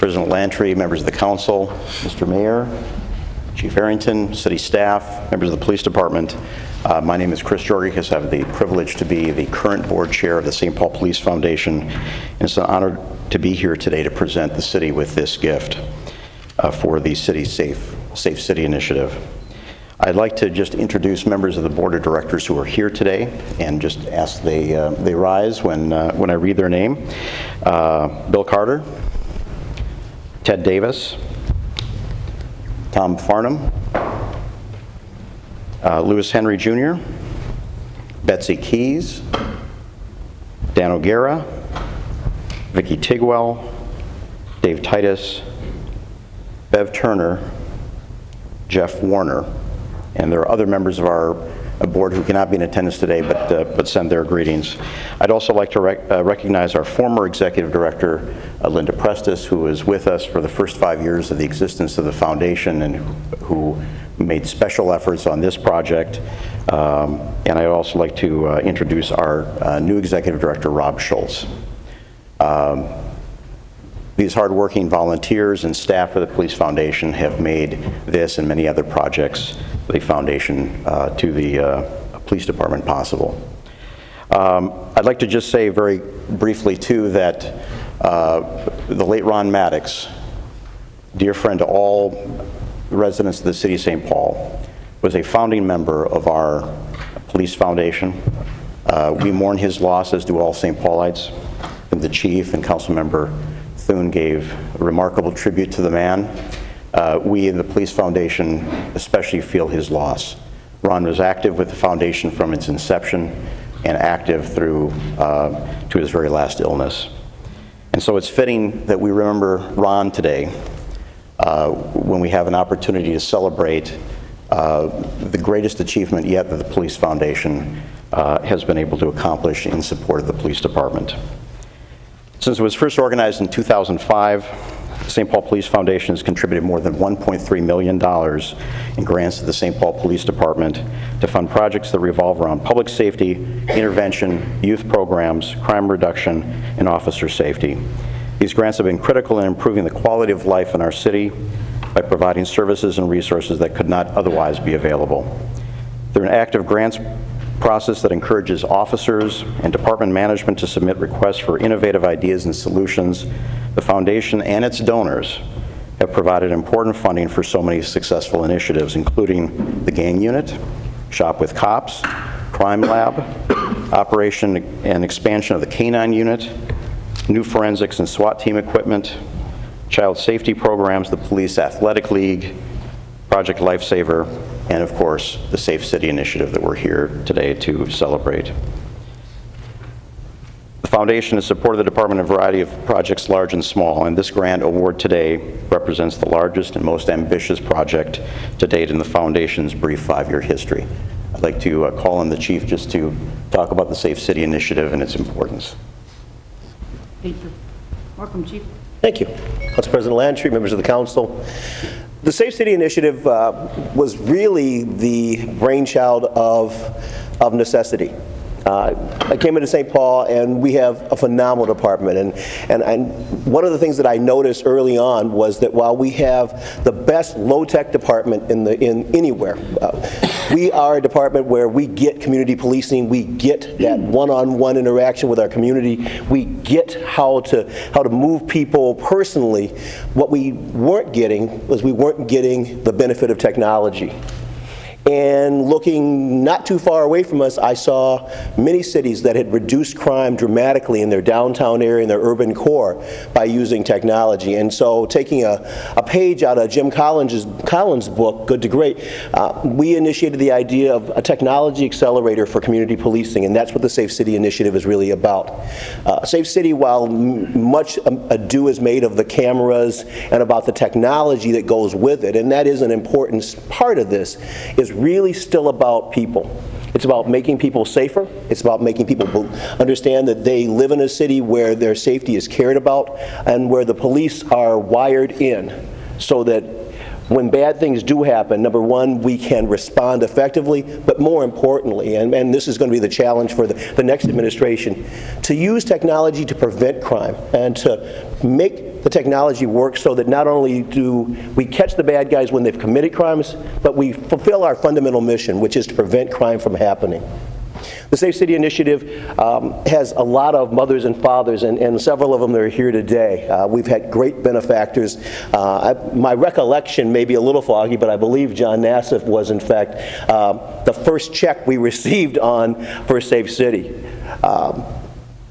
President Lantry, members of the council, Mr. Mayor, Chief Arrington, city staff, members of the police department. My name is Chris Georgicus. I have the privilege to be the current board chair of the St. Paul Police Foundation, and it's an honor to be here today to present the city with this gift for the city's Safe City Initiative. I'd like to just introduce members of the board of directors who are here today and just ask they rise when I read their name. Bill Carter, Ted Davis, Tom Farnham, Lewis Henry Jr., Betsy Keys, Dan O'Gara, Vicki Tigwell, Dave Titus, Bev Turner, Jeff Warner, and there are other members of our board who cannot be in attendance today but send their greetings. I'd also like to recognize our former executive director, Linda Prestis, who was with us for the first 5 years of the existence of the foundation and who made special efforts on this project. And I'd also like to introduce our new executive director, Rob Schultz. These hardworking volunteers and staff of the Police Foundation have made this and many other projects for the foundation to the police department possible. I'd like to just say very briefly too that the late Ron Maddox, dear friend to all residents of the city of St. Paul, was a founding member of our police foundation. We mourn his loss, as do all St. Paulites. And the chief and council member Thune gave a remarkable tribute to the man. We in the Police Foundation especially feel his loss. Ron was active with the foundation from its inception and active through to his very last illness. And so it's fitting that we remember Ron today when we have an opportunity to celebrate the greatest achievement yet that the Police Foundation has been able to accomplish in support of the police department. Since it was first organized in 2005, the St. Paul Police Foundation has contributed more than $1.3 million in grants to the St. Paul Police Department to fund projects that revolve around public safety, intervention, youth programs, crime reduction, and officer safety. These grants have been critical in improving the quality of life in our city by providing services and resources that could not otherwise be available. Through an active grants process that encourages officers and department management to submit requests for innovative ideas and solutions, the foundation and its donors have provided important funding for so many successful initiatives, including the Gang Unit, Shop with Cops, Crime Lab, operation and expansion of the K-9 Unit, new forensics and SWAT team equipment, child safety programs, the Police Athletic League, Project Lifesaver, and of course, the Safe City Initiative that we're here today to celebrate. The foundation has supported the department in a variety of projects large and small, and this grant award today represents the largest and most ambitious project to date in the foundation's brief 5-year history. I'd like to call on the chief just to talk about the Safe City Initiative and its importance. Thank you. Welcome, Chief. Thank you. Council President Lantry, members of the council. The Safe City Initiative was really the brainchild of necessity. I came into St. Paul and we have a phenomenal department, and one of the things that I noticed early on was that while we have the best low-tech department in anywhere, we are a department where we get community policing, we get that one-on-one interaction with our community, we get how to move people personally. What we weren't getting was we weren't getting the benefit of technology. And looking not too far away from us, I saw many cities that had reduced crime dramatically in their downtown area, in their urban core, by using technology. And so taking a page out of Jim Collins' book, Good to Great, we initiated the idea of a technology accelerator for community policing, and that's what the Safe City Initiative is really about. Safe City, while much ado is made of the cameras and about the technology that goes with it, and that is an important part of this, is really still about people. It's about making people safer. It's about making people understand that they live in a city where their safety is cared about and where the police are wired in so that when bad things do happen, number one, we can respond effectively, but more importantly, and this is going to be the challenge for the next administration, to use technology to prevent crime and to make the technology works so that not only do we catch the bad guys when they've committed crimes, but we fulfill our fundamental mission, which is to prevent crime from happening. The Safe City Initiative has a lot of mothers and fathers, and several of them that are here today. We've had great benefactors. My recollection may be a little foggy, but I believe John Nassif was, in fact, the first check we received for Safe City.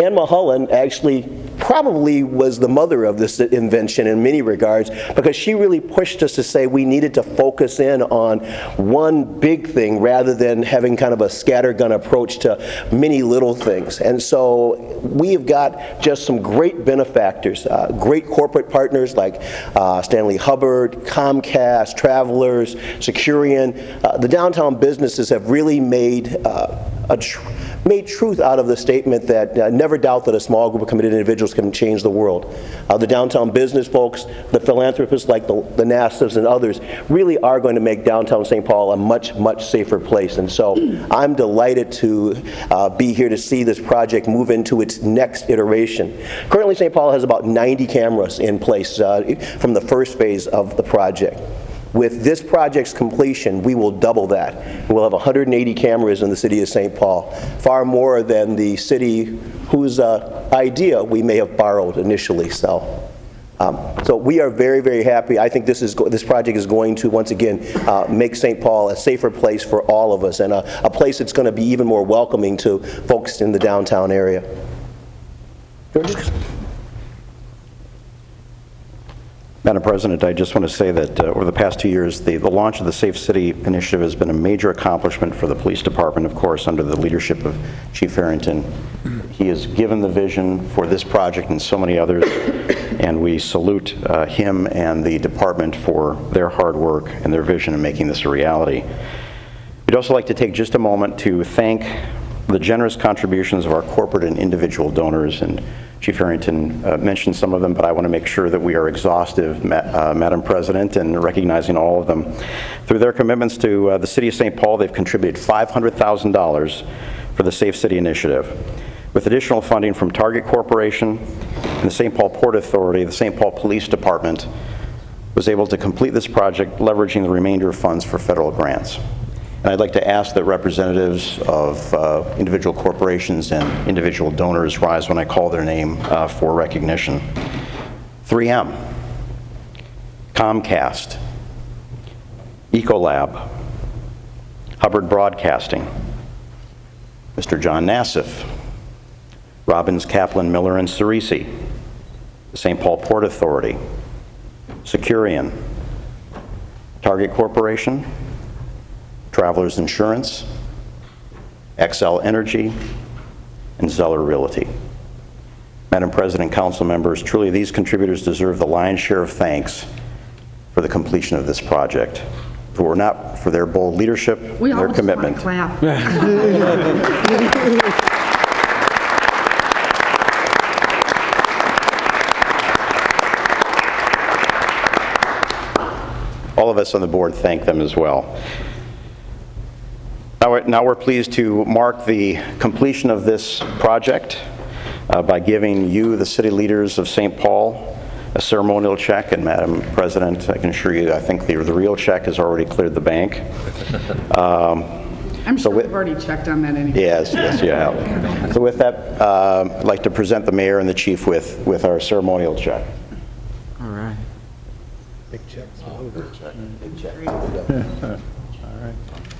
Ann Mulholland actually probably was the mother of this invention in many regards, because she really pushed us to say we needed to focus in on one big thing rather than having kind of a scattergun approach to many little things. And so we've got just some great benefactors, great corporate partners like Stanley Hubbard, Comcast, Travelers, Securian. The downtown businesses have really made truth out of the statement that never doubt that a small group of committed individuals can change the world. The downtown business folks, the philanthropists like the Nassifs and others, really are going to make downtown St. Paul a much, much safer place. And so I'm delighted to be here to see this project move into its next iteration. Currently, St. Paul has about 90 cameras in place from the first phase of the project. With this project's completion, we will double that. We'll have 180 cameras in the city of St. Paul, far more than the city whose idea we may have borrowed initially. So we are very, very happy. I think this project is going to, once again, make St. Paul a safer place for all of us, and a place that's going to be even more welcoming to folks in the downtown area. Madam President, I just want to say that over the past 2 years, the launch of the Safe City Initiative has been a major accomplishment for the police department, of course, under the leadership of Chief Harrington. He has given the vision for this project and so many others, and we salute him and the department for their hard work and their vision in making this a reality. We'd also like to take just a moment to thank the generous contributions of our corporate and individual donors, and Chief Harrington mentioned some of them, but I want to make sure that we are exhaustive, Madam President, and recognizing all of them. Through their commitments to the City of St. Paul, they've contributed $500,000 for the Safe City Initiative. With additional funding from Target Corporation and the St. Paul Port Authority, the St. Paul Police Department was able to complete this project, leveraging the remainder of funds for federal grants. And I'd like to ask that representatives of individual corporations and individual donors rise when I call their name for recognition. 3M, Comcast, Ecolab, Hubbard Broadcasting, Mr. John Nassif, Robbins, Kaplan, Miller, and Cerisi, the St. Paul Port Authority, Securian, Target Corporation, Travelers Insurance, XL Energy, and Zeller Realty. Madam President, council members, truly these contributors deserve the lion's share of thanks for the completion of this project. If it were not for their bold leadership and their commitment. We all just want to clap. All of us on the board thank them as well. Now we're pleased to mark the completion of this project by giving you, the city leaders of St. Paul, a ceremonial check. And Madam President, I can assure you, I think the real check has already cleared the bank. I'm sure we've already checked on that anyway. Yes, you have. So with that, I'd like to present the mayor and the chief with our ceremonial check. All right. Big checks. Big check. All right.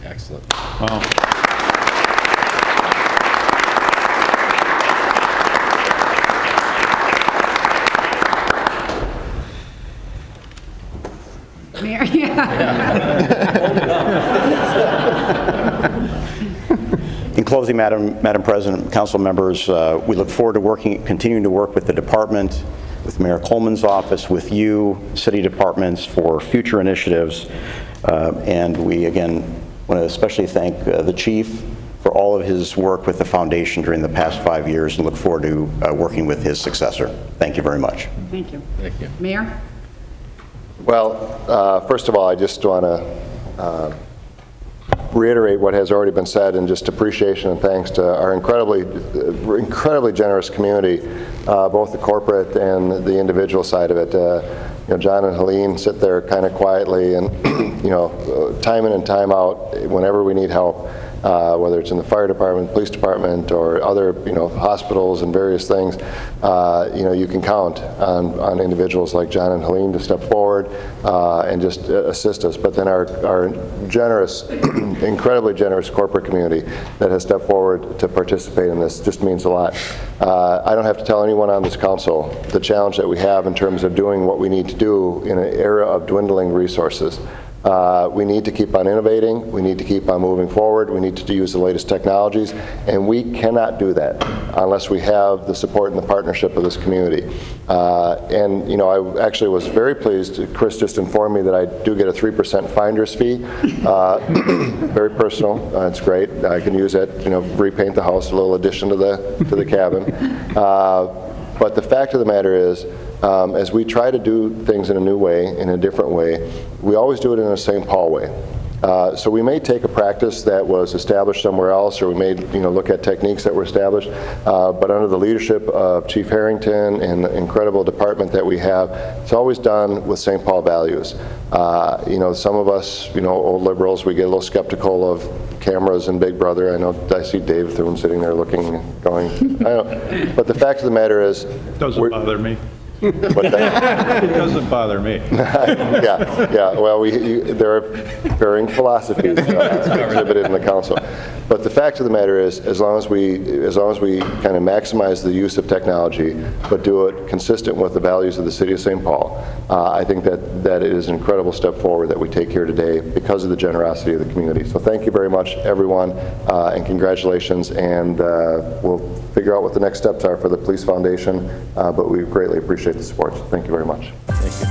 Excellent. Well, Mayor, yeah. In closing, Madam President, council members, we look forward to continuing to work with the department, with Mayor Coleman's office, with you, city departments, for future initiatives. And we, again, want to especially thank the chief for all of his work with the foundation during the past 5 years, and look forward to working with his successor. Thank you very much. Thank you. Thank you. Mayor? Well, first of all, I just want to reiterate what has already been said, and just appreciation and thanks to our incredibly generous community, both the corporate and the individual side of it. You know, John and Helene sit there kind of quietly, and you know, time in and time out, whenever we need help, whether it's in the fire department, police department, or other, you know, hospitals and various things, you know, you can count on individuals like John and Helene to step forward and just assist us. But then our generous, incredibly generous corporate community that has stepped forward to participate in this just means a lot. I don't have to tell anyone on this council the challenge that we have in terms of doing what we need to do in an era of dwindling resources. We need to keep on innovating, we need to keep on moving forward, we need to use the latest technologies, and we cannot do that unless we have the support and the partnership of this community. And you know, I actually was very pleased, Chris just informed me that I do get a 3% finder's fee. Very personal, it's great. I can use it, you know, repaint the house, a little addition to the cabin. But the fact of the matter is, as we try to do things in a new way, in a different way, we always do it in a St. Paul way. So we may take a practice that was established somewhere else, or we may, you know, look at techniques that were established, but under the leadership of Chief Harrington and the incredible department that we have, it's always done with St. Paul values. You know, some of us, you know, old liberals, we get a little skeptical of cameras and Big Brother. I see Dave Thune sitting there looking, going, I don't, but the fact of the matter is, Doesn't bother me. What's that? It doesn't bother me. yeah. Well, there are varying philosophies exhibited in the council. But the fact of the matter is, as long as we kind of maximize the use of technology, but do it consistent with the values of the city of St. Paul, I think that it is an incredible step forward that we take here today because of the generosity of the community. So thank you very much, everyone, and congratulations. And we'll figure out what the next steps are for the Police Foundation, but we greatly appreciate the support. So thank you very much. Thank you.